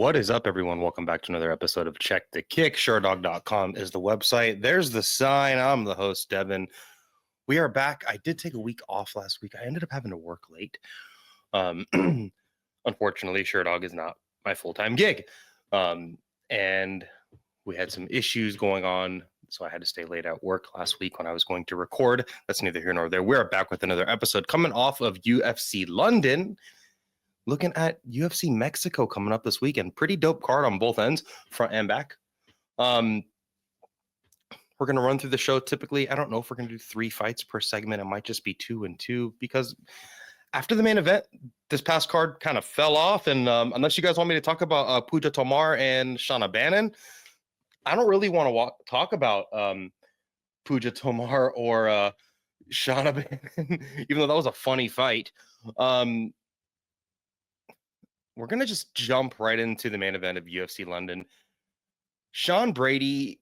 What is up, everyone? Welcome back to another episode of Check the Kick. Sherdog.com is the website. There's the sign. I'm the host, Devin. We are back. I did take a week off last week. I ended up having to work late. Unfortunately, Sherdog is not my full-time gig. And we had some issues going on, so I had to stay late at work last week when I was going to record. That's neither here nor there. We're back with another episode coming off of UFC London. Looking at UFC Mexico coming up this weekend. Pretty dope card on both ends, front and back. We're going to run through the show. Typically, I don't know if we're going to do 3 fights per segment. It might just be 2 and 2 because after the main event, this past card kind of fell off. And unless you guys want me to talk about Puja Tomar and Shana Bannon, I don't really want to talk about Puja Tomar or Shana Bannon, even though that was a funny fight. We're going to just jump right into the main event of UFC London. Sean Brady,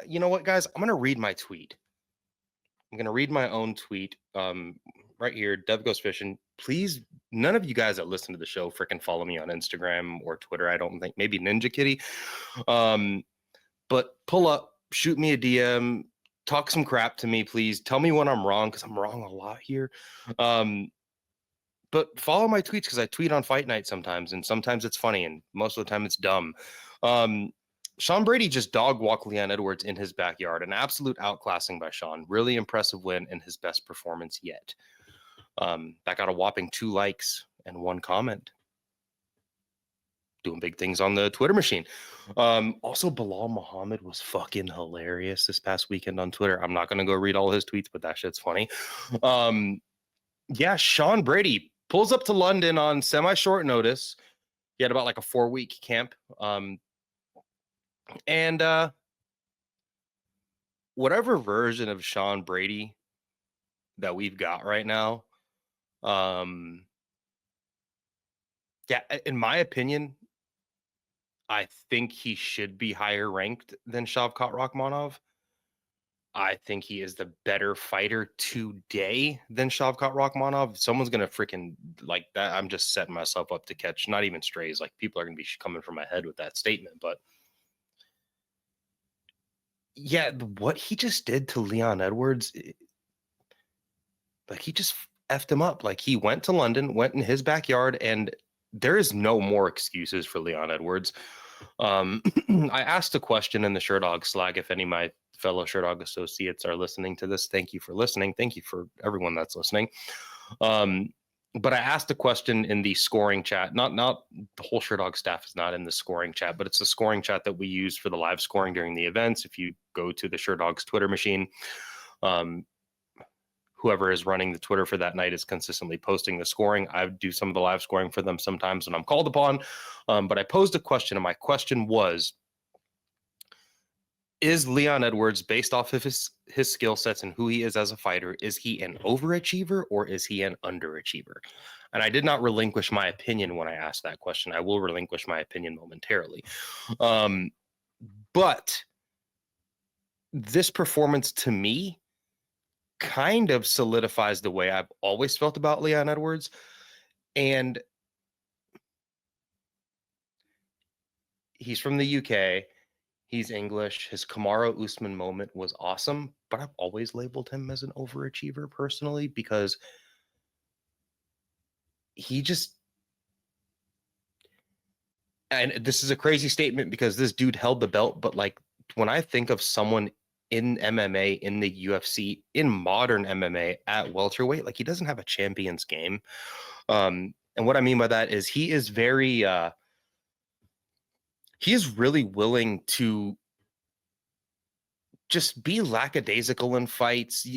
you know what, guys? I'm going to read my tweet. I'm going to read my own tweet right here. Dev Goes Fishing. Please, none of you guys that listen to the show freaking follow me on Instagram or Twitter. I don't think. Maybe Ninja Kitty. But pull up, shoot me a DM, talk some crap to me, please. Tell me when I'm wrong because I'm wrong a lot here. But follow my tweets because I tweet on fight night sometimes, and sometimes it's funny, and most of the time it's dumb. Sean Brady just dog walked Leon Edwards in his backyard. An absolute outclassing by Sean. Really impressive win and his best performance yet. That got a whopping 2 likes and 1 comment. Doing big things on the Twitter machine. Also, Bilal Muhammad was fucking hilarious this past weekend on Twitter. I'm not going to go read all his tweets, but that shit's funny. Yeah, Sean Brady pulls up to London on semi-short notice. He had about like a 4-week camp. And whatever version of Sean Brady that we've got right now, yeah, in my opinion, I think he should be higher ranked than Shavkat Rakhmonov. I think he is the better fighter today than Shavkat Rakhmonov. Someone's going to freaking like that. I'm just setting myself up to catch not even strays. Like people are going to be coming for my head with that statement. But yeah, what he just did to Leon Edwards, like he just effed him up. Like he went to London, went in his backyard, and there is no more excuses for Leon Edwards. I asked a question in the Sherdog Slack if any of my fellow Sherdog associates are listening to this. Thank you for listening. Thank you for everyone that's listening. But I asked a question in the scoring chat. Not the whole Sherdog staff is not in the scoring chat, but it's the scoring chat that we use for the live scoring during the events. If you go to the Sherdog's Twitter machine, whoever is running the Twitter for that night is consistently posting the scoring. I do some of the live scoring for them sometimes when I'm called upon. But I posed a question, and my question was, is Leon Edwards, based off of his skill sets and who he is as a fighter, is he an overachiever or is he an underachiever? And I did not relinquish my opinion when I asked that question. I will relinquish my opinion momentarily. But this performance to me kind of solidifies the way I've always felt about Leon Edwards. And he's from the UK. He's English. His Kamaru Usman moment was awesome, but I've always labeled him as an overachiever personally because he just, and this is a crazy statement because this dude held the belt, but like when I think of someone in MMA, in the UFC, in modern MMA at welterweight, like he doesn't have a champion's game. And what I mean by that is he is very, he is really willing to just be lackadaisical in fights.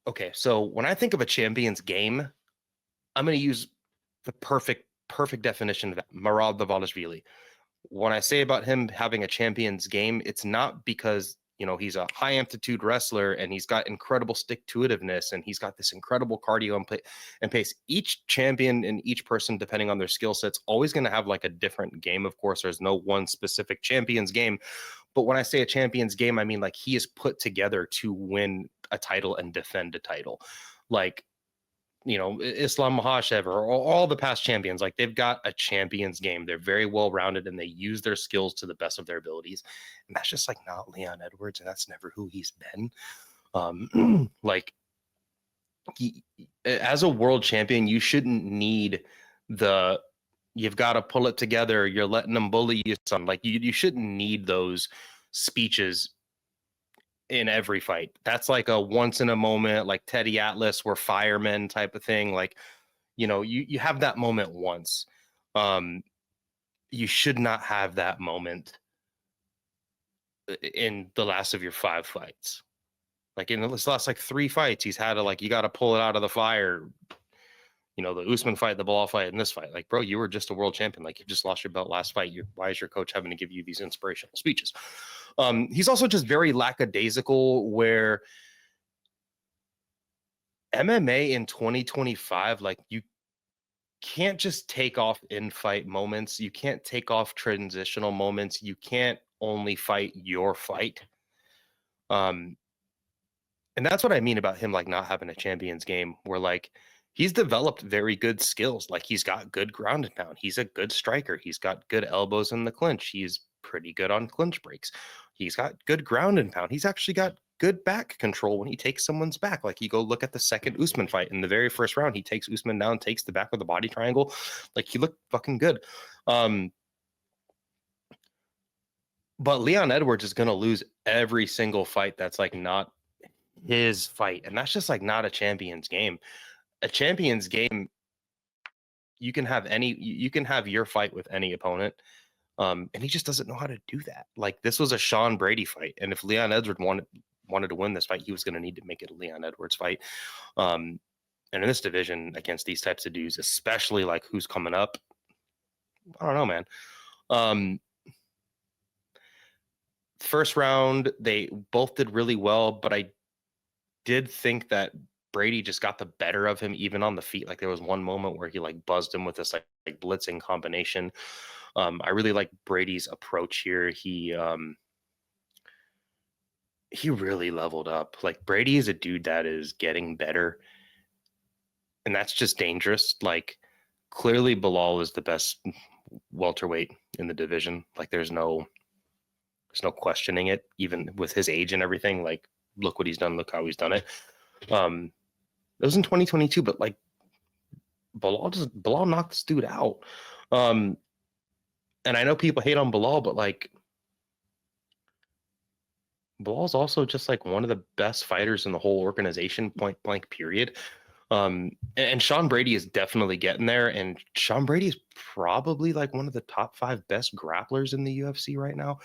Okay, so when I think of a champion's game, I'm going to use the perfect definition of that, Marad Davalishvili. When I say about him having a champion's game, it's not because, you know, he's a high amplitude wrestler and he's got incredible stick-to-itiveness and he's got this incredible cardio and pace. Each champion and each person, depending on their skill sets, always going to have like a different game. Of course, there's no one specific champion's game. But when I say a champion's game, I mean like he is put together to win a title and defend a title. Like Islam Makhachev or all the past champions, like they've got a champion's game. They're very well rounded and they use their skills to the best of their abilities. And that's just like not Leon Edwards, and that's never who he's been. Like as a world champion, you shouldn't need you've got to pull it together. You're letting them bully you. Son. Like you shouldn't need those speeches in every fight. That's like a once in a moment, like Teddy Atlas, we're firemen type of thing. Like, you have that moment once. You should not have that moment in the last of your 5 fights. Like in the last like 3 fights, he's had you got to pull it out of the fire. The Usman fight, the Bilal fight, and this fight. Like, bro, you were just a world champion. Like, you just lost your belt last fight. Why is your coach having to give you these inspirational speeches? He's also just very lackadaisical, where MMA in 2025, like, you can't just take off in-fight moments. You can't take off transitional moments. You can't only fight your fight. And that's what I mean about him, like, not having a champion's game, where, like, he's developed very good skills. Like, he's got good ground and pound. He's a good striker. He's got good elbows in the clinch. He's pretty good on clinch breaks. He's got good ground and pound. He's actually got good back control when he takes someone's back. Like, you go look at the second Usman fight. In the very first round, he takes Usman down, takes the back with the body triangle. Like, he looked fucking good. But Leon Edwards is going to lose every single fight that's, like, not his fight. And that's just, like, not a champion's game. A champion's game, you can have your fight with any opponent, and he just doesn't know how to do that. Like, this was a Sean Brady fight, and if Leon Edwards wanted to win this fight, he was going to need to make it a Leon Edwards fight. And in this division, against these types of dudes, especially like who's coming up, I don't know, man. First round, they both did really well, but I did think that Brady just got the better of him even on the feet. Like, there was one moment where he like buzzed him with this like blitzing combination. I really like Brady's approach here. He really leveled up. Like, Brady is a dude that is getting better, and that's just dangerous. Like, clearly Bilal is the best welterweight in the division. Like, there's no questioning it, even with his age and everything. Like, look what he's done, look how he's done it. It was in 2022, but like Bilal knocked this dude out. And I know people hate on Bilal, but like Bilal's also just like one of the best fighters in the whole organization, point blank, period. And Sean Brady is definitely getting there. And Sean Brady is probably like one of the top 5 best grapplers in the UFC right now.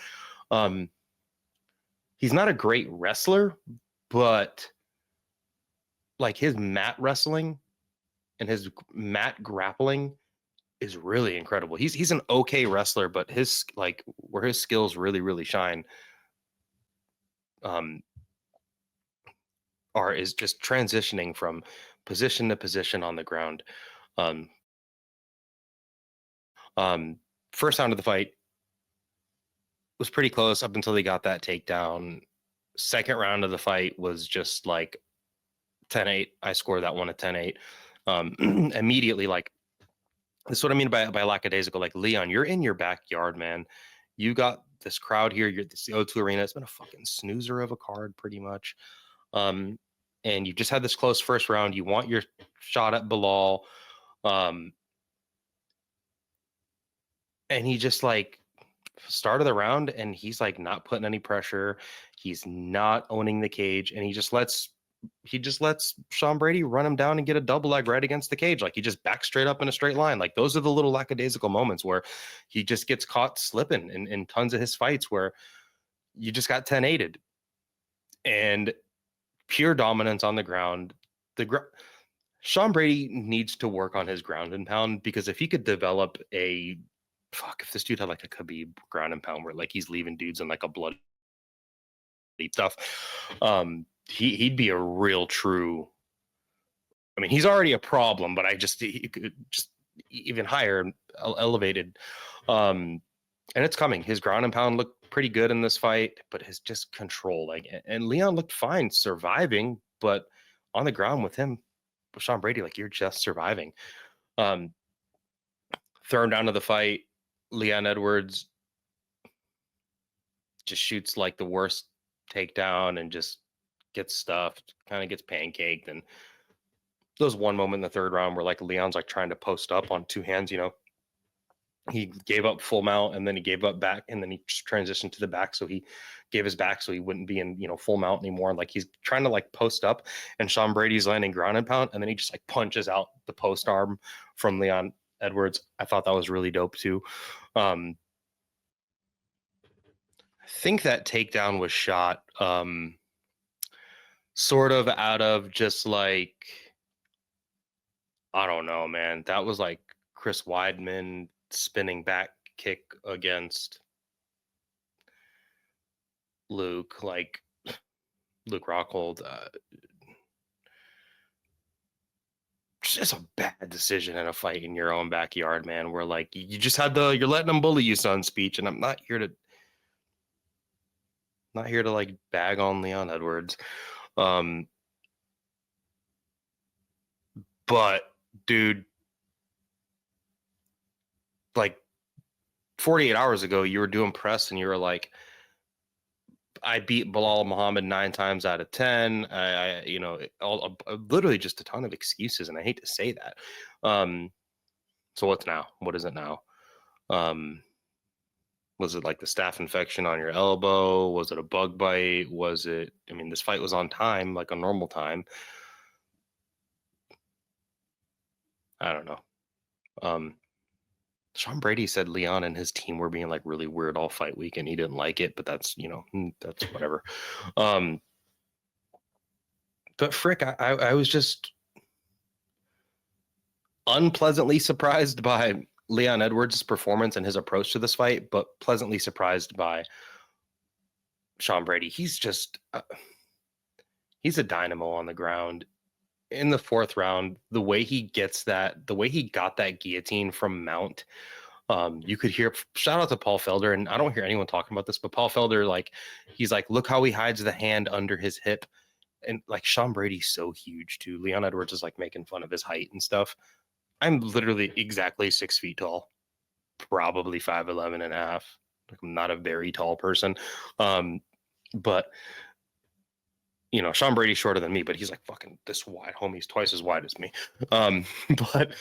He's not a great wrestler, but like his mat wrestling and his mat grappling is really incredible. He's an okay wrestler, but his like where his skills really, really shine is just transitioning from position to position on the ground. First round of the fight was pretty close up until he got that takedown. Second round of the fight was just like 10-8. I scored that one at 10-8. Immediately, like, this is what I mean by lackadaisical. Like, Leon, you're in your backyard, man. You got this crowd here. You're at the O2 Arena. It's been a fucking snoozer of a card, pretty much. And you just had this close first round. You want your shot at Bilal. And he just like started the round, and he's like not putting any pressure. He's not owning the cage, and he just lets Sean Brady run him down and get a double leg right against the cage. Like, he just backs straight up in a straight line. Like, those are the little lackadaisical moments where he just gets caught slipping in tons of his fights, where you just got 10-8'd. And pure dominance on the ground. Sean Brady needs to work on his ground and pound, because if he could develop if this dude had like a Khabib ground and pound where like he's leaving dudes in like a bloody stuff, he'd be a real true. I mean, he's already a problem, but he could just even higher, elevated. And it's coming. His ground and pound looked pretty good in this fight, but his just control, like, and Leon looked fine surviving, but on the ground with him, Sean Brady, like, you're just surviving. Thrown down to the fight, Leon Edwards just shoots like the worst takedown and just gets stuffed, kind of gets pancaked. And there was one moment in the third round where like Leon's like trying to post up on two hands, he gave up full mount and then he gave up back and then he just transitioned to the back. So he gave his back so he wouldn't be in, full mount anymore. And like he's trying to like post up and Sean Brady's landing ground and pound. And then he just like punches out the post arm from Leon Edwards. I thought that was really dope too. I think that takedown was shot sort of out of just like, I don't know, man. That was like Chris Weidman spinning back kick against Luke, like Luke Rockhold. Just a bad decision in a fight in your own backyard, man. Where like you just had you're letting them bully you, son speech, and I'm not here to like bag on Leon Edwards. But dude, like 48 hours ago, you were doing press and you were like, I beat Bilal Muhammad 9 times out of 10. Literally just a ton of excuses, and I hate to say that. So what's now? What is it now? Was it like the staph infection on your elbow? Was it a bug bite? Was it? I mean, this fight was on time, like a normal time. I don't know. Sean Brady said Leon and his team were being like really weird all fight week, and he didn't like it, but that's that's whatever. But frick, I was just unpleasantly surprised by Leon Edwards' performance and his approach to this fight, but pleasantly surprised by Sean Brady. He's just he's a dynamo on the ground. In the fourth round, the way he got that guillotine from mount, you could hear, shout out to Paul Felder, and I don't hear anyone talking about this, but Paul Felder, like, he's like, look how he hides the hand under his hip. And like Sean Brady's so huge too. Leon Edwards is like making fun of his height and stuff. I'm literally exactly 6 feet tall, probably 5'11 and a half. Like, I'm not a very tall person. But Sean Brady's shorter than me, but he's like fucking this wide, homie. He's twice as wide as me. But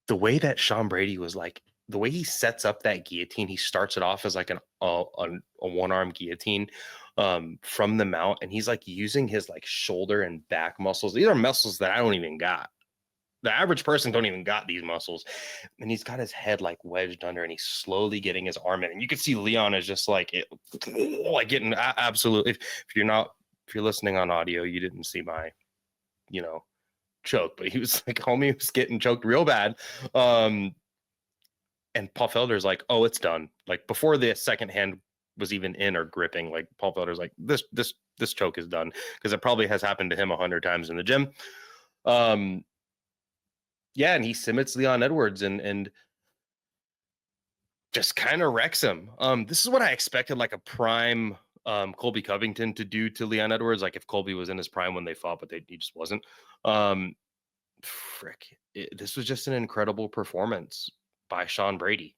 the way that Sean Brady was like, the way he sets up that guillotine, he starts it off as like a one-arm guillotine from the mount, and he's like using his like shoulder and back muscles. These are muscles that I don't even got. The average person don't even got these muscles. And he's got his head like wedged under, and he's slowly getting his arm in. And you can see Leon is just like getting absolutely. If you're listening on audio, you didn't see my, choke, but he was like, homie was getting choked real bad. And Paul Felder's like, oh, it's done. Like before the second hand was even in or gripping, like Paul Felder's like, this choke is done, because it probably has happened to him 100 times in the gym. Yeah, and he submits Leon Edwards and just kind of wrecks him. This is what I expected, like a prime Colby Covington to do to Leon Edwards, like if Colby was in his prime when they fought, but he just wasn't. This was just an incredible performance by Sean Brady.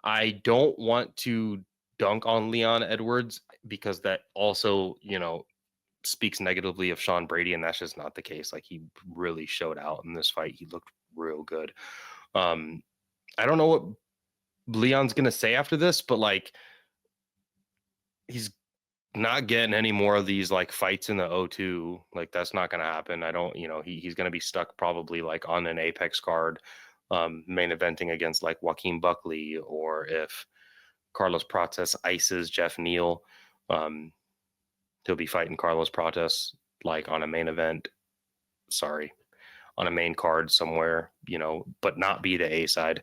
I don't want to dunk on Leon Edwards, because that also, speaks negatively of Sean Brady, and that's just not the case. Like, he really showed out in this fight. He looked real good. I don't know what Leon's gonna say after this, but like, he's not getting any more of these like fights in the O2. Like, that's not gonna happen. I don't, he's gonna be stuck probably like on an Apex card, main eventing against like Joaquin Buckley, or if Carlos Prates ices Jeff Neal, he'll be fighting Carlos Prates like on a main event. Sorry, on a main card somewhere, but not be the A side.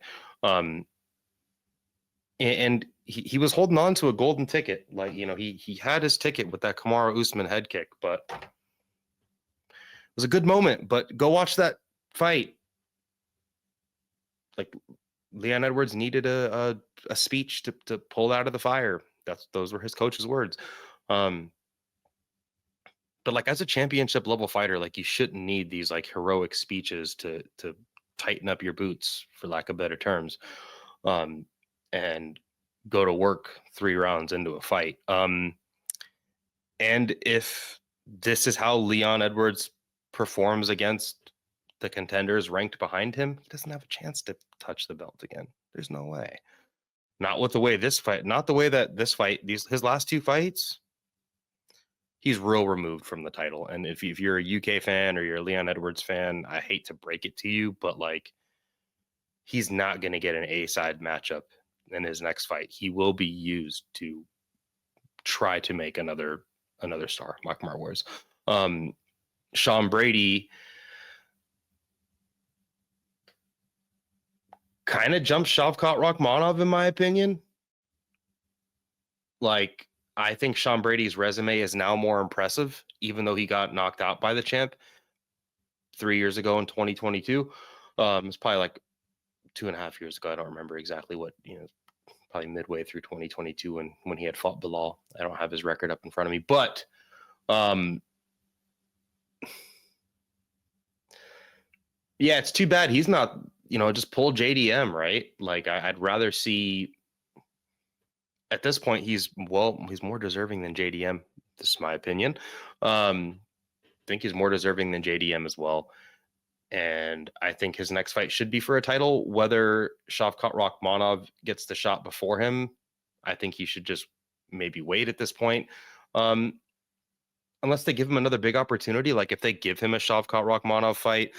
And he was holding on to a golden ticket. Like, he had his ticket with that Kamaru Usman head kick, but it was a good moment. But go watch that fight. Like, Leon Edwards needed a speech to pull out of the fire. Those were his coach's words. But like as a championship level fighter, like you shouldn't need these like heroic speeches to tighten up your boots, for lack of better terms, and go to work 3 rounds into a fight. And if this is how Leon Edwards performs against the contenders ranked behind him, he doesn't have a chance to touch the belt again. There's no way. Not with the way this fight, not the way that this fight, his last 2 fights, he's real removed from the title. And if you're a UK fan or you're a Leon Edwards fan, I hate to break it to you, but like he's not going to get an A-side matchup in his next fight. He will be used to try to make another star, mark my words. Sean Brady kind of jumped Shavkat Rakhmonov in my opinion. Like, I think Sean Brady's resume is now more impressive, even though he got knocked out by the champ 3 years ago in 2022. It's probably like 2.5 years ago. I don't remember exactly what, probably midway through 2022 when he had fought Bilal. I don't have his record up in front of me, but yeah, it's too bad he's not, just pull JDM, right? Like I'd rather see, at this point, he's more deserving than JDM. This is my opinion. I think he's more deserving than JDM as well. And I think his next fight should be for a title. Whether Shavkat Rakhmonov gets the shot before him, I think he should just maybe wait at this point. Unless they give him another big opportunity, like if they give him a Shavkat Rakhmonov fight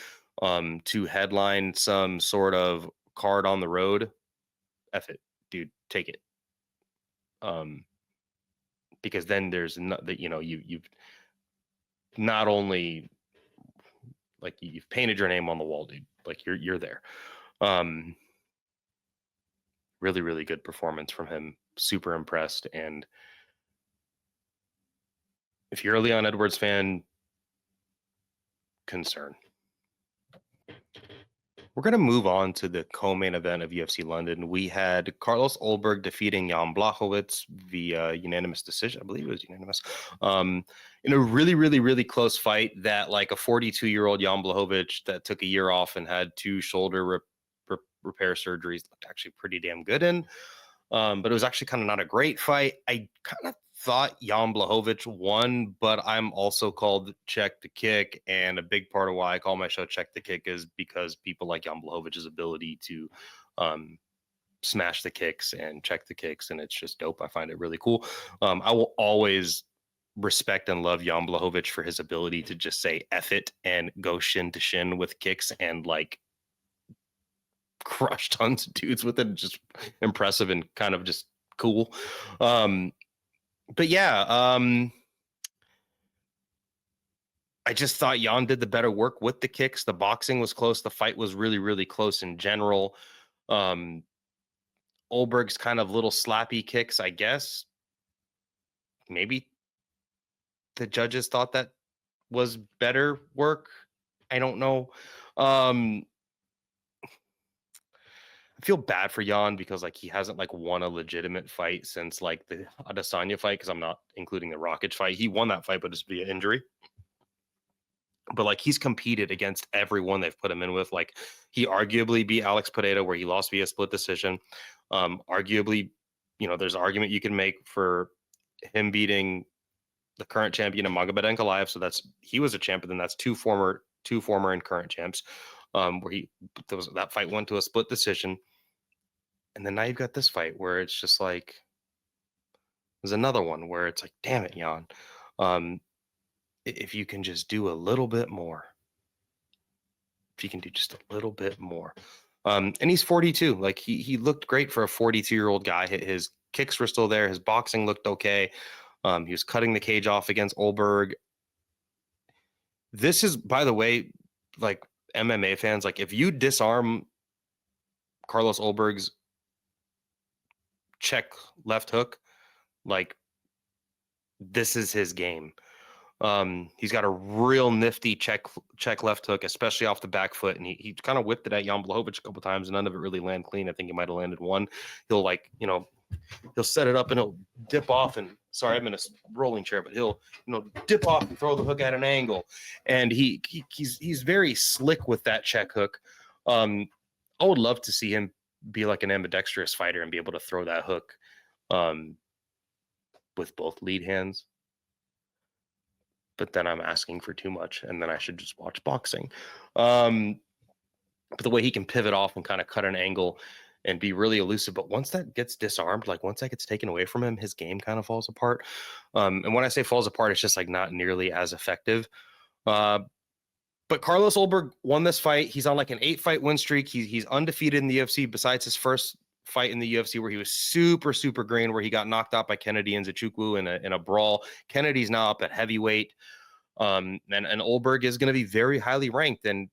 to headline some sort of card on the road, F it, dude, take it. Because then there's not that, you've not only like you've painted your name on the wall, dude. Like you're there. Really, really good performance from him. Super impressed. And if you're a Leon Edwards fan, concern. We're going to move on to the co-main event of UFC London. We had Carlos Ulberg defeating Jan Blachowicz via unanimous decision. I believe it was unanimous. In a really, really, really close fight that like a 42-year-old Jan Blachowicz that took a year off and had 2 shoulder repair surgeries looked actually pretty damn good in. But it was actually kind of not a great fight. I kind of thought Jan Blachowicz won, but I'm also called Check the Kick. And a big part of why I call my show Check the Kick is because people like Jan Blachowicz's ability to smash the kicks and check the kicks. And it's just dope. I find it really cool. I will always respect and love Jan Blachowicz for his ability to just say F it and go shin to shin with kicks and like crush tons of dudes with it. Just impressive and kind of just cool. But yeah, I just thought Jan did the better work with the kicks. The boxing was close. The fight was really, really close in general. Ulberg's kind of little slappy kicks, I guess. Maybe the judges thought that was better work. I don't know. I feel bad for Jan because like he hasn't like won a legitimate fight since like the Adesanya fight, because I'm not including the Rakic fight. He won that fight, but it's via injury. But like he's competed against everyone they've put him in with. Like he arguably beat Alex Pereira where he lost via split decision. Arguably, there's an argument you can make for him beating the current champion Magomed Ankalaev. So he was a champion, and that's two former and current champs. Where that fight went to a split decision. And then now you've got this fight where it's just like, there's another one where it's like, damn it, Jan. If you can just do a little bit more. If you can do just a little bit more. And he's 42. Like he looked great for a 42-year-old guy. His kicks were still there. His boxing looked okay. He was cutting the cage off against Ulberg. This is, by the way, like MMA fans, like if you disarm Carlos Ulberg's check left hook, like this is his game. He's got a real nifty check left hook, especially off the back foot, and he kind of whipped it at Jan Blachowicz a couple times, and none of it really landed clean. I think he might have landed one. He'll like, he'll set it up and he'll dip off. And sorry, I'm in a rolling chair, but he'll dip off and throw the hook at an angle. And he's very slick with that check hook. I would love to see him be like an ambidextrous fighter and be able to throw that hook with both lead hands. But then I'm asking for too much, and then I should just watch boxing. But the way he can pivot off and kind of cut an angle and be really elusive. But once that gets disarmed, like once that gets taken away from him, his game kind of falls apart. And when I say falls apart, it's just like not nearly as effective. But Carlos Ulberg won this fight. He's on like an 8-fight win streak. He's undefeated in the UFC besides his first fight in the UFC where he was super, super green, where he got knocked out by Kennedy Nzechukwu in a brawl. Kennedy's now up at heavyweight. And Ulberg is going to be very highly ranked. And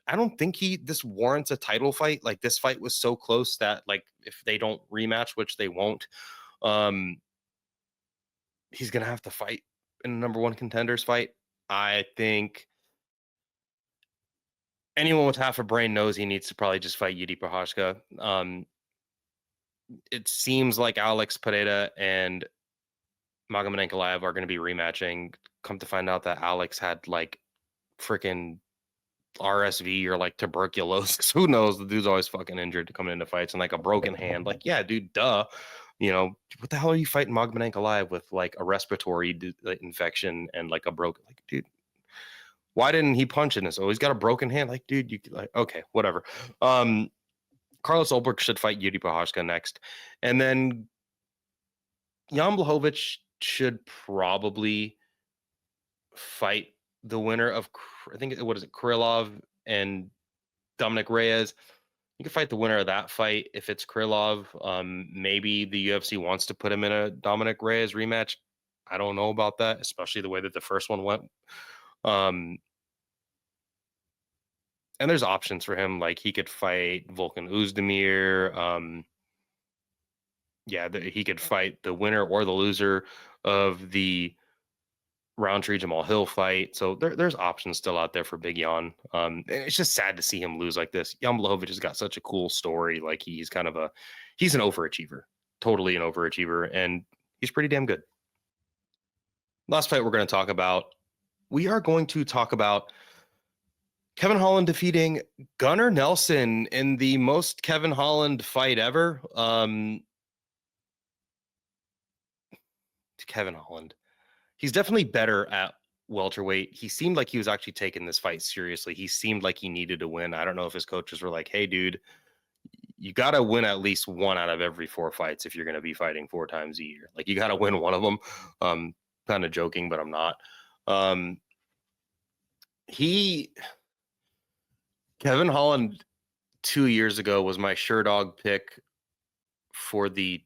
I don't think this warrants a title fight. Like, this fight was so close that, like, if they don't rematch, which they won't, he's going to have to fight in a number one contenders fight. I think anyone with half a brain knows he needs to probably just fight Yuri Prochazka. It seems like Alex Pereira and Magomed Ankalaev are going to be rematching. Come to find out that Alex had like freaking RSV or like tuberculosis. Who knows? The dude's always fucking injured coming into fights, and like a broken hand. Like, yeah, dude, duh. You know, what the hell are you fighting Magomed Ankalaev with like a respiratory infection and like a broken, like, dude, why didn't he punch in this? Oh, he's got a broken hand. Like, dude, you like, okay, whatever. Carlos Ulberg should fight Yuri Prochazka next. And then Jan Blachowicz should probably fight the winner of, I think, what is it, Krylov and Dominic Reyes. You can fight the winner of that fight if it's Krylov. Maybe the UFC wants to put him in a Dominic Reyes rematch. I don't know about that, especially the way that the first one went. And there's options for him. Like, he could fight Volkan Oezdemir. He could fight the winner or the loser of the Roundtree Jamal Hill fight. So there's options still out there for Big Jan. And it's just sad to see him lose like this. Jan Blachowicz has got such a cool story. Like, he's an overachiever, totally an overachiever, and he's pretty damn good. Last fight we're going to talk about. We are going to talk about Kevin Holland defeating Gunnar Nelson in the most Kevin Holland fight ever. Kevin Holland, he's definitely better at welterweight. He seemed like he was actually taking this fight seriously. He seemed like he needed to win. I don't know if his coaches were like, hey, dude, you got to win at least one out of every 4 fights if you're going to be fighting 4 times a year. Like, you got to win one of them. Kind of joking, but I'm not. Kevin Holland 2 years ago was my Sherdog pick for the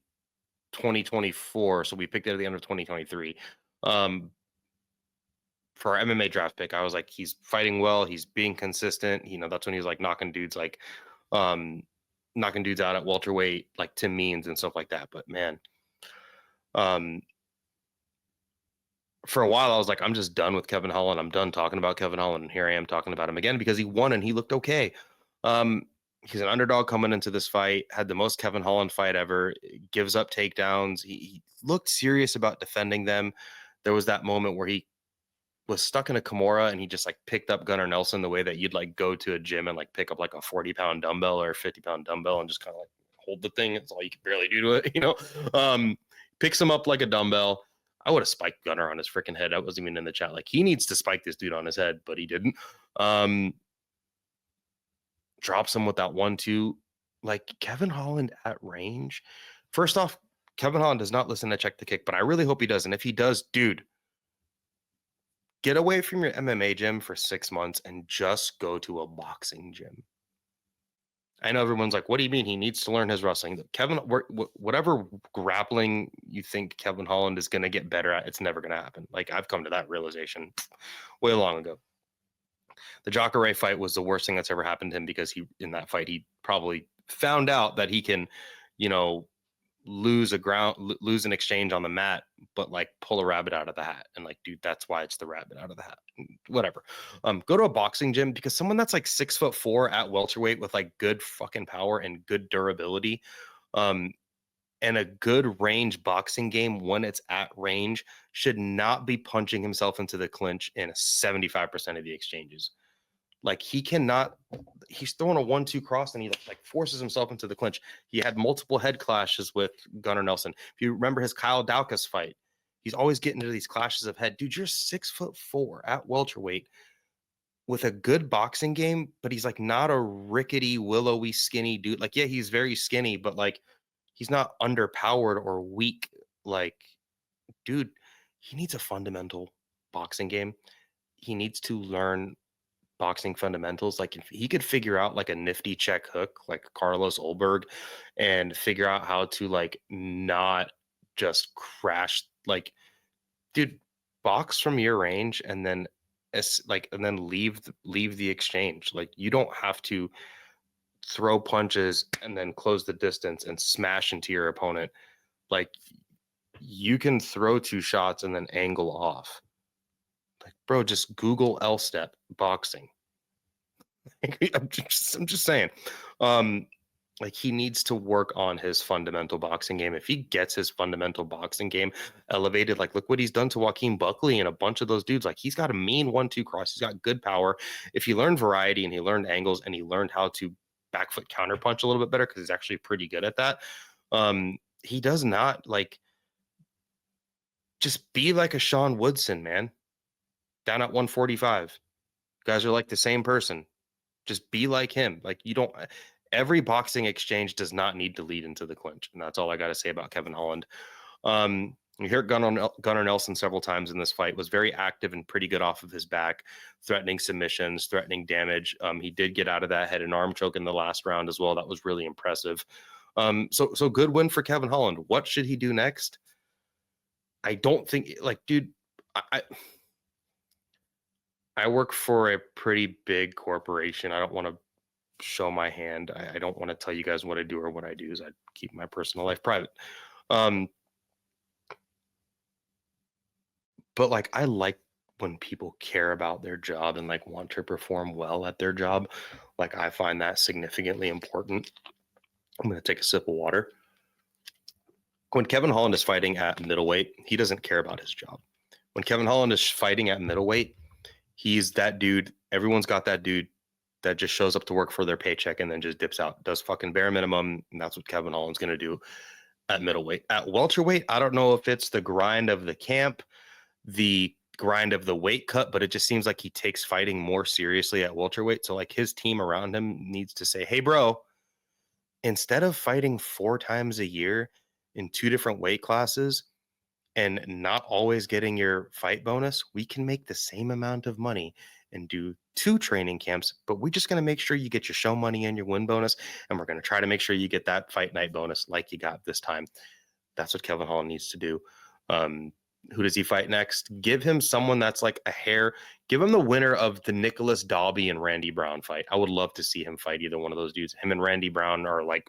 2024. So we picked it at the end of 2023. For our MMA draft pick, I was like, he's fighting well. He's being consistent. You know, that's when he was like knocking dudes out at welterweight, like Tim Means and stuff like that. But man, for a while, I was like, I'm just done with Kevin Holland. I'm done talking about Kevin Holland. And here I am talking about him again because he won and he looked okay. He's an underdog coming into this fight, had the most Kevin Holland fight ever, gives up takedowns. He looked serious about defending them. There was that moment where he was stuck in a Kimura and he just like picked up Gunnar Nelson the way that you'd like go to a gym and like pick up like a 40-pound dumbbell or a 50-pound dumbbell and just kind of like hold the thing. It's all you can barely do to it, you know? Picks him up like a dumbbell. I would have spiked Gunnar on his freaking head. I wasn't even in the chat. Like, he needs to spike this dude on his head, but he didn't. Drops him with that 1-2. Like, Kevin Holland at range. First off, Kevin Holland does not listen to Check the Kick, but I really hope he does. And if he does, dude, get away from your MMA gym for 6 months and just go to a boxing gym. I know everyone's like, what do you mean? He needs to learn his wrestling. Kevin, whatever grappling you think Kevin Holland is going to get better at, it's never going to happen. Like, I've come to that realization way long ago. The Jacare fight was the worst thing that's ever happened to him because in that fight, he probably found out that he can, you know, lose an exchange on the mat, but like pull a rabbit out of the hat. And like, dude, that's why it's the rabbit out of the hat. Whatever. Go to a boxing gym because someone that's like 6'4" at welterweight with like good fucking power and good durability, And a good range boxing game, when it's at range, should not be punching himself into the clinch in 75% of the exchanges. Like he's throwing a 1-2 cross and he like forces himself into the clinch. He had multiple head clashes with Gunnar Nelson. If you remember his Kyle Daukaus fight, he's always getting into these clashes of head. Dude, you're 6'4" at welterweight with a good boxing game, but he's like not a rickety, willowy, skinny dude. Like, yeah, he's very skinny, but like he's not underpowered or weak. Like, dude, he needs a fundamental boxing game. He needs to learn boxing fundamentals. Like if he could figure out like a nifty check hook like Carlos Ulberg and figure out how to like not just crash, like, dude, box from your range and then leave the exchange. Like you don't have to throw punches and then close the distance and smash into your opponent. Like you can throw 2 shots and then angle off. Like, bro, just Google L step boxing. I'm just saying. Like he needs to work on his fundamental boxing game. If he gets his fundamental boxing game elevated, like look what he's done to Joaquin Buckley and a bunch of those dudes. Like he's got a mean 1-2 cross. He's got good power. If he learned variety and he learned angles and he learned how to back foot counter punch a little bit better, because he's actually pretty good at that. He does not like just be like a Sean Woodson, man. Down at 145. Guys are like the same person. Just be like him. Like you don't. Every boxing exchange does not need to lead into the clinch, and that's all I got to say about Kevin Holland. You hear Gunnar Nelson several times in this fight was very active and pretty good off of his back, threatening submissions, threatening damage. He did get out of that head and arm choke in the last round as well. That was really impressive. So good win for Kevin Holland. What should he do next? I don't think like, dude, I work for a pretty big corporation. I don't want to show my hand. I don't want to tell you guys what I do or what I do. Is I keep my personal life private. But like I like when people care about their job and like want to perform well at their job. Like I find that significantly important. I'm going to take a sip of water. When Kevin Holland is fighting at middleweight, he doesn't care about his job. When Kevin Holland is fighting at middleweight, he's that dude. Everyone's got that dude that just shows up to work for their paycheck and then just dips out, does fucking bare minimum. And that's what Kevin Holland's going to do at middleweight. At welterweight, I don't know if it's the grind of the camp, the grind of the weight cut, but it just seems like he takes fighting more seriously at welterweight. So like his team around him needs to say, hey, bro, instead of fighting 4 times a year in 2 different weight classes and not always getting your fight bonus, we can make the same amount of money and do 2 training camps, but we're just going to make sure you get your show money and your win bonus. And we're going to try to make sure you get that fight night bonus like you got this time. That's what Kevin Holland needs to do. Who does he fight next? Give him someone that's like a hair. Give him the winner of the Nicholas Dalby and Randy Brown fight. I would love to see him fight either one of those dudes. Him and Randy Brown are like,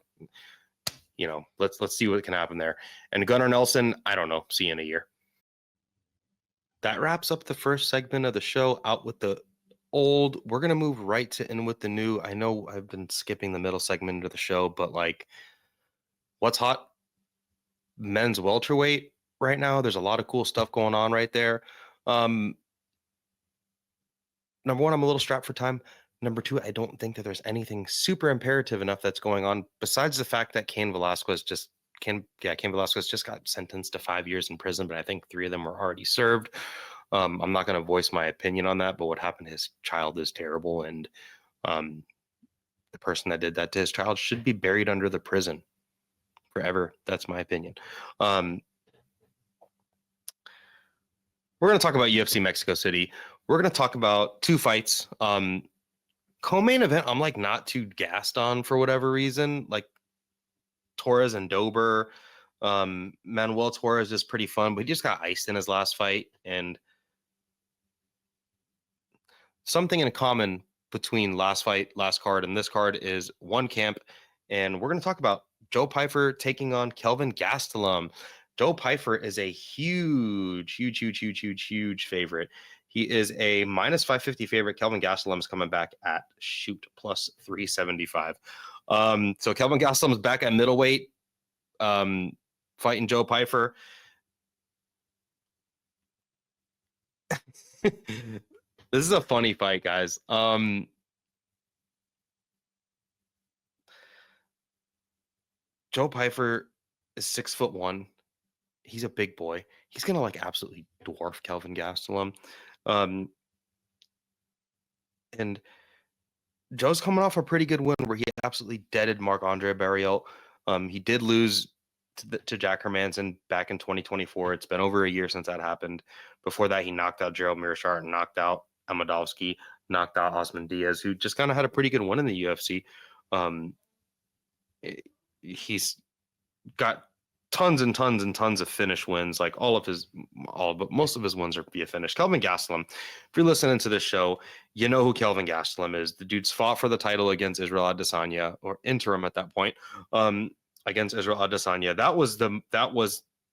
you know, let's see what can happen there. And Gunnar Nelson, I don't know. See you in a year. That wraps up the first segment of the show. Out with the old. We're going to move right to in with the new. I know I've been skipping the middle segment of the show, but like, what's hot? Men's welterweight right now. There's a lot of cool stuff going on right there. Number one, I'm a little strapped for time. Number two, I don't think that there's anything super imperative enough that's going on besides the fact that Cain Velasquez just got sentenced to 5 years in prison, but I think 3 of them were already served. I'm not going to voice my opinion on that, but what happened to his child is terrible, and the person that did that to his child should be buried under the prison forever. That's my opinion. We're going to talk about UFC Mexico City. We're going to talk about 2 fights. Co-main event, I'm like not too gassed on for whatever reason. Like Torres and Dober. Manuel Torres is pretty fun, but he just got iced in his last fight. And something in common between last fight, last card, and this card is one camp. And we're going to talk about Joe Pyfer taking on Kelvin Gastelum. Joe Pyfer is a huge favorite. He is a minus 550 favorite. Kelvin Gastelum is coming back at plus 375. So Kelvin Gastelum is back at middleweight. fighting Joe Pyfer. This is a funny fight, guys. Joe Pyfer is 6'1". He's a big boy. He's gonna like absolutely dwarf Kelvin Gastelum. And Joe's coming off a pretty good win where he absolutely deaded Marc-Andre Barriault. He did lose to Jack Hermanson back in 2024. It's been over a year since that happened. Before that, he knocked out Gerald Meerschaert, knocked out Amadovsky, knocked out Osman Diaz, who just kind of had a pretty good win in the UFC. He's got tons and tons and tons of finish wins, like but most of his wins are via finish. Kelvin Gastelum, if you're listening to this show, you know who Kelvin Gastelum is. The dude's fought for the title against Israel Adesanya, or interim at that point, against Israel Adesanya. That was the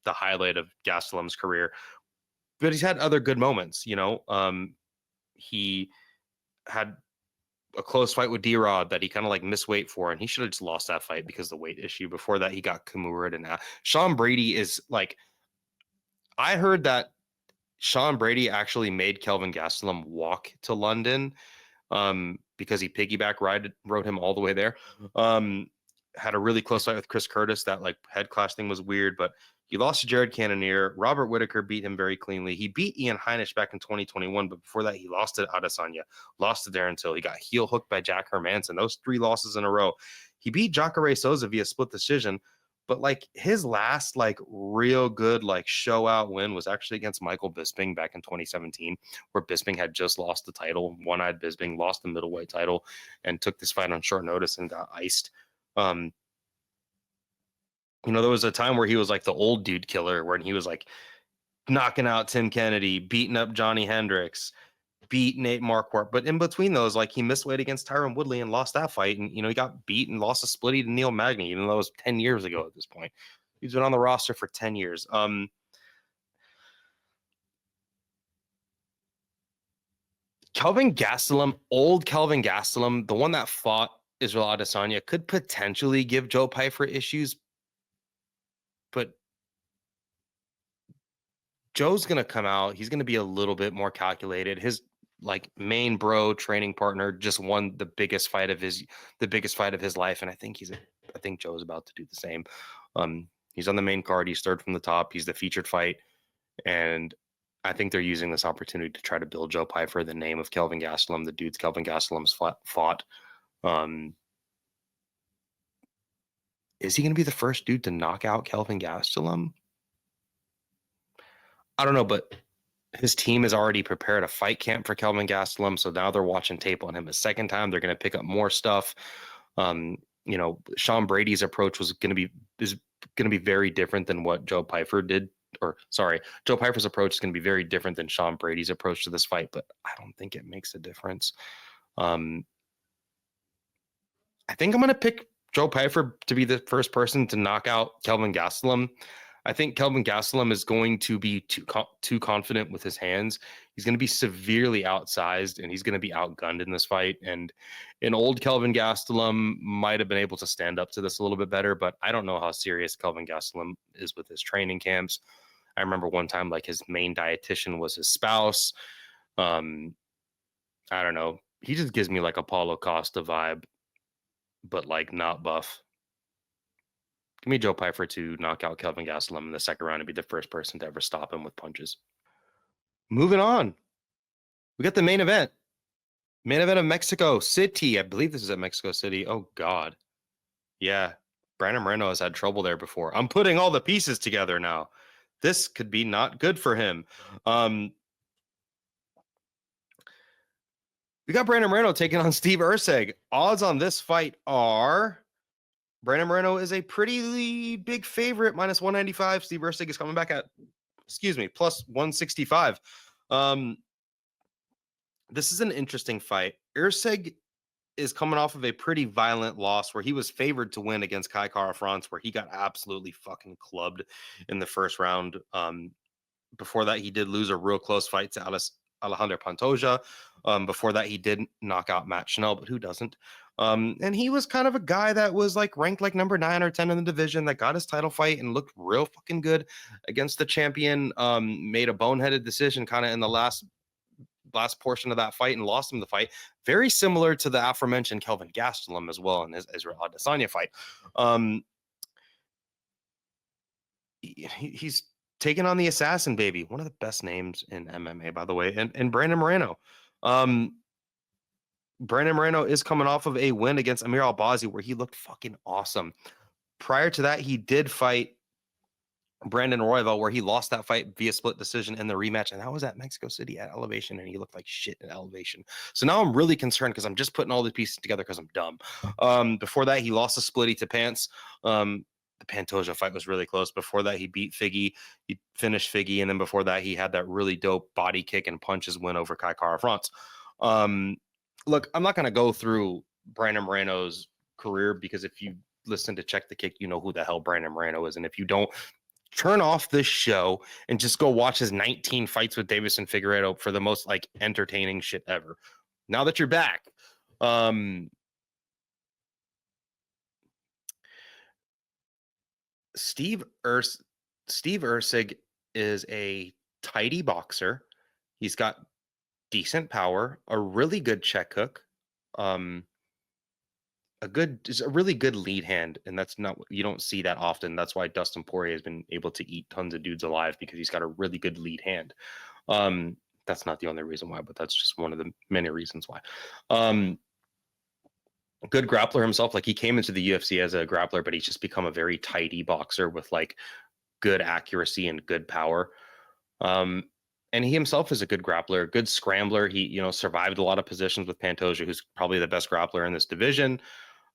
highlight of Gastelum's career. But he's had other good moments, you know. He had a close fight with D-Rod that he kind of like missed weight for, and he should have just lost that fight because of the weight issue. Before that, he got Kimura, and Sean Brady is like, I heard that Sean Brady actually made Kelvin Gastelum walk to London because he piggyback rode him all the way there. Had a really close fight with Chris Curtis. That like head clash thing was weird, but he lost to Jared Cannonier. Robert Whitaker beat him very cleanly. He beat Ian Heinisch back in 2021, but before that, he lost to Adesanya, lost to Darren Till. He got heel hooked by Jack Hermanson. Those 3 losses in a row. He beat Jacare Souza via split decision, but like his last like real good like show out win was actually against Michael Bisping back in 2017, where Bisping had just lost the title. One-eyed Bisping lost the middleweight title and took this fight on short notice and got iced. You know, there was a time where he was like the old dude killer, when he was like knocking out Tim Kennedy, beating up Johnny Hendricks, beat Nate Marquardt. But in between those, like he missed weight against Tyron Woodley and lost that fight. And, you know, he got beat and lost a splitty to Neil Magny, even though it was 10 years ago at this point. He's been on the roster for 10 years. Kelvin Gastelum, old Kelvin Gastelum, the one that fought Israel Adesanya, could potentially give Joe Pyfer issues, but Joe's going to come out. He's going to be a little bit more calculated. His like main bro training partner just won the biggest fight of his life. And I think Joe's about to do the same. He's on the main card. He's third from the top. He's the featured fight. And I think they're using this opportunity to try to build Joe Pyfer, the name of Kelvin Gastelum, the dudes Kelvin Gastelum's fought. Is he going to be the first dude to knock out Kelvin Gastelum? I don't know, but his team has already prepared a fight camp for Kelvin Gastelum, so now they're watching tape on him a second time. They're going to pick up more stuff. You know, Sean Brady's approach is going to be very different than what Joe Pyfer did. Joe Pyfer's approach is going to be very different than Sean Brady's approach to this fight, but I don't think it makes a difference. I think I'm going to pick Joe Pyfer to be the first person to knock out Kelvin Gastelum. I think Kelvin Gastelum is going to be too confident with his hands. He's going to be severely outsized, and he's going to be outgunned in this fight. And an old Kelvin Gastelum might have been able to stand up to this a little bit better, but I don't know how serious Kelvin Gastelum is with his training camps. I remember one time, like, his main dietitian was his spouse. I don't know. He just gives me like a Paulo Costa vibe, but like not buff. Give me Joe Pyfer to knock out Kelvin Gastelum in the second round and be the first person to ever stop him with punches. Moving on. We got the main event. Main event of Mexico City. I believe this is at Mexico City. Oh, God. Yeah. Brandon Moreno has had trouble there before. I'm putting all the pieces together now. This could be not good for him. We got Brandon Moreno taking on Steve Erceg. Odds on this fight are... Brandon Moreno is a pretty big favorite, minus 195. Steve Erceg is coming back at, plus 165. This is an interesting fight. Erceg is coming off of a pretty violent loss where he was favored to win against Kai Kara-France, where he got absolutely fucking clubbed in the first round. Before that, he did lose a real close fight to Alejandro Pantoja. Before that, he did knock out Matt Schnell, but who doesn't? And he was kind of a guy that was like ranked like number 9 or 10 in the division, that got his title fight and looked real fucking good against the champion. Made a boneheaded decision kind of in the last portion of that fight and lost him the fight. Very similar to the aforementioned Kelvin Gastelum as well in his Israel Adesanya fight. He's taken on the assassin baby, one of the best names in MMA, by the way, and Brandon Moreno. Brandon Moreno is coming off of a win against Amir Albazi where he looked fucking awesome. Prior to that, he did fight Brandon Royval, where he lost that fight via split decision in the rematch, and that was at Mexico City at Elevation, and he looked like shit at Elevation. So now I'm really concerned because I'm just putting all the pieces together because I'm dumb. Before that, he lost a splitty to Pants. The Pantoja fight was really close. Before that, he beat Figgy. He finished Figgy, and then before that, he had that really dope body kick and punches win over Kai Kara France. Look, I'm not going to go through Brandon Moreno's career because if you listen to Check the Kick, you know who the hell Brandon Moreno is, and if you don't, turn off this show and just go watch his 19 fights with Davison Figueiredo for the most like entertaining shit ever. Now that you're back, Steve Erceg is a tidy boxer. He's got decent power, a really good check hook, a really good lead hand, and that's not, you don't see that often. That's why Dustin Poirier has been able to eat tons of dudes alive, because he's got a really good lead hand. That's not the only reason why, but that's just one of the many reasons why. Good grappler himself. Like, he came into the UFC as a grappler, but he's just become a very tidy boxer with like good accuracy and good power. And he himself is a good grappler, good scrambler. He, you know, survived a lot of positions with Pantoja, who's probably the best grappler in this division.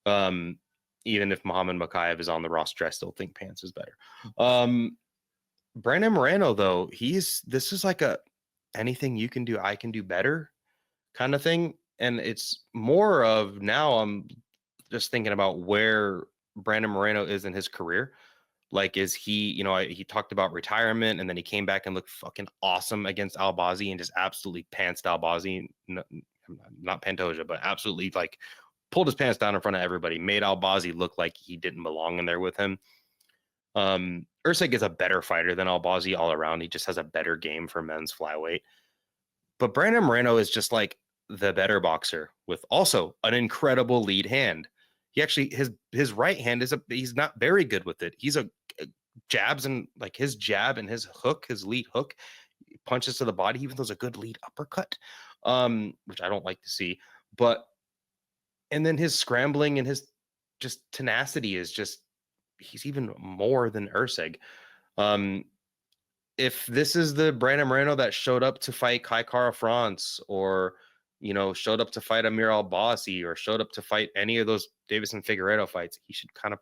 Even if Muhammad Makayev is on the roster, I still think Pants is better. Brandon Moreno, though, this is like a anything you can do, I can do better kind of thing. And it's more of, now I'm just thinking about where Brandon Moreno is in his career. Like, is he, you know, he talked about retirement, and then he came back and looked fucking awesome against Albazi and just absolutely pantsed Albazi. Not Pantoja, but absolutely like pulled his pants down in front of everybody, made Albazi look like he didn't belong in there with him. Erceg is a better fighter than Albazi all around. He just has a better game for men's flyweight. But Brandon Moreno is just like the better boxer with also an incredible lead hand. He actually, his right hand he's not very good with it. He's a jabs, and like his jab and his hook, his lead hook, punches to the body, even though it's a good lead uppercut, which I don't like to see. But, and then his scrambling and his just tenacity is just, he's even more than Erceg. If this is the Brandon Moreno that showed up to fight Kai Kara France, or, you know, showed up to fight Amir Albazi, or showed up to fight any of those Davison Figueiredo fights, he should kind of,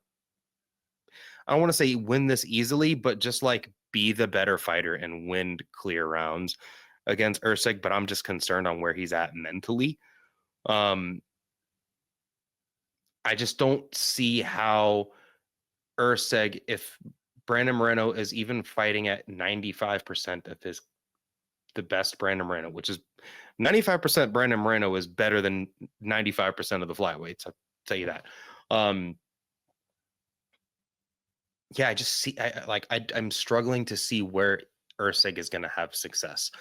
I don't want to say win this easily, but just like be the better fighter and win clear rounds against Erceg. But I'm just concerned on where he's at mentally. I just don't see how Erceg, if Brandon Moreno is even fighting at 95% of the best Brandon Moreno, which is 95% Brandon Moreno is better than 95% of the flyweights. I'll tell you that. Yeah, I just see, I'm struggling to see where Erceg is going to have success.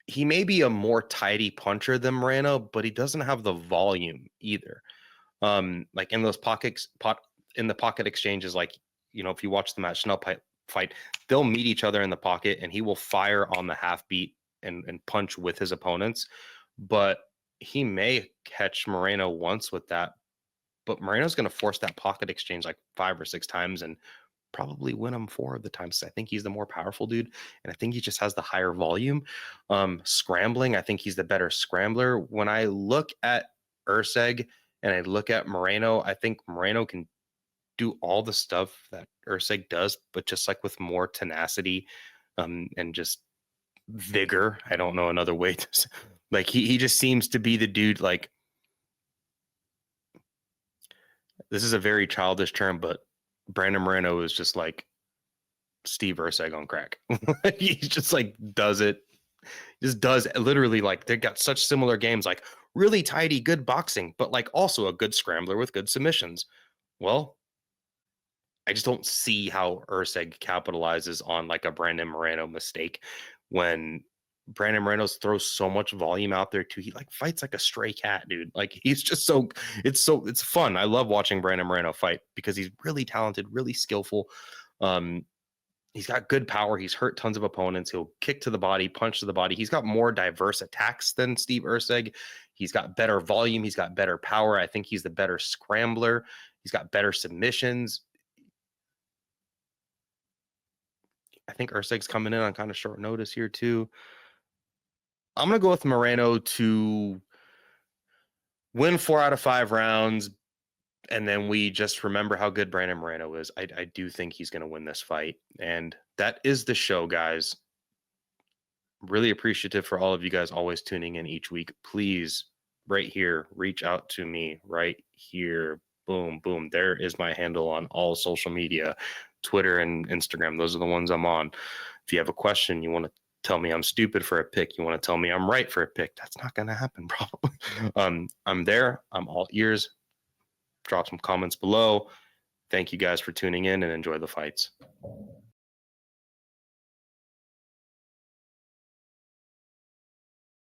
He may be a more tidy puncher than Moreno, but he doesn't have the volume either. Like in those in the pocket exchanges, like, you know, if you watch the Matt Schnell fight, they'll meet each other in the pocket, and he will fire on the half beat and punch with his opponents. But he may catch Moreno once with that. But Moreno's going to force that pocket exchange like 5 or 6 times and probably win him 4 of the times. I think he's the more powerful dude, and I think he just has the higher volume. Scrambling, I think he's the better scrambler. When I look at Erceg and I look at Moreno, I think Moreno can do all the stuff that Erceg does, but just like with more tenacity and just vigor. I don't know another way to say. Like, he just seems to be the dude. Like, this is a very childish term, but Brandon Moreno is just like Steve Erceg on crack. He just like does it. Just does literally, like, they got such similar games. Like, really tidy, good boxing, but like also a good scrambler with good submissions. Well, I just don't see how Erceg capitalizes on like a Brandon Moreno mistake when Brandon Moreno throws so much volume out there too. He like fights like a stray cat, dude. Like he's just it's fun. I love watching Brandon Moreno fight because he's really talented, really skillful. Um, he's got good power. He's hurt tons of opponents. He'll kick to the body, punch to the body. He's got more diverse attacks than Steve Erceg. He's got better volume. He's got better power. I think he's the better scrambler. He's got better submissions. I think Erceg's coming in on kind of short notice here too. I'm going to go with Moreno to win 4 out of 5 rounds. And then we just remember how good Brandon Moreno is. I do think he's going to win this fight. And that is the show, guys. Really appreciative for all of you guys always tuning in each week. Please, right here, reach out to me right here. Boom, boom. There is my handle on all social media, Twitter and Instagram. Those are the ones I'm on. If you have a question, you want to tell me I'm stupid for a pick, you want to tell me I'm right for a pick, that's not going to happen probably. I'm there. I'm all ears. Drop some comments below. Thank you guys for tuning in and enjoy the fights.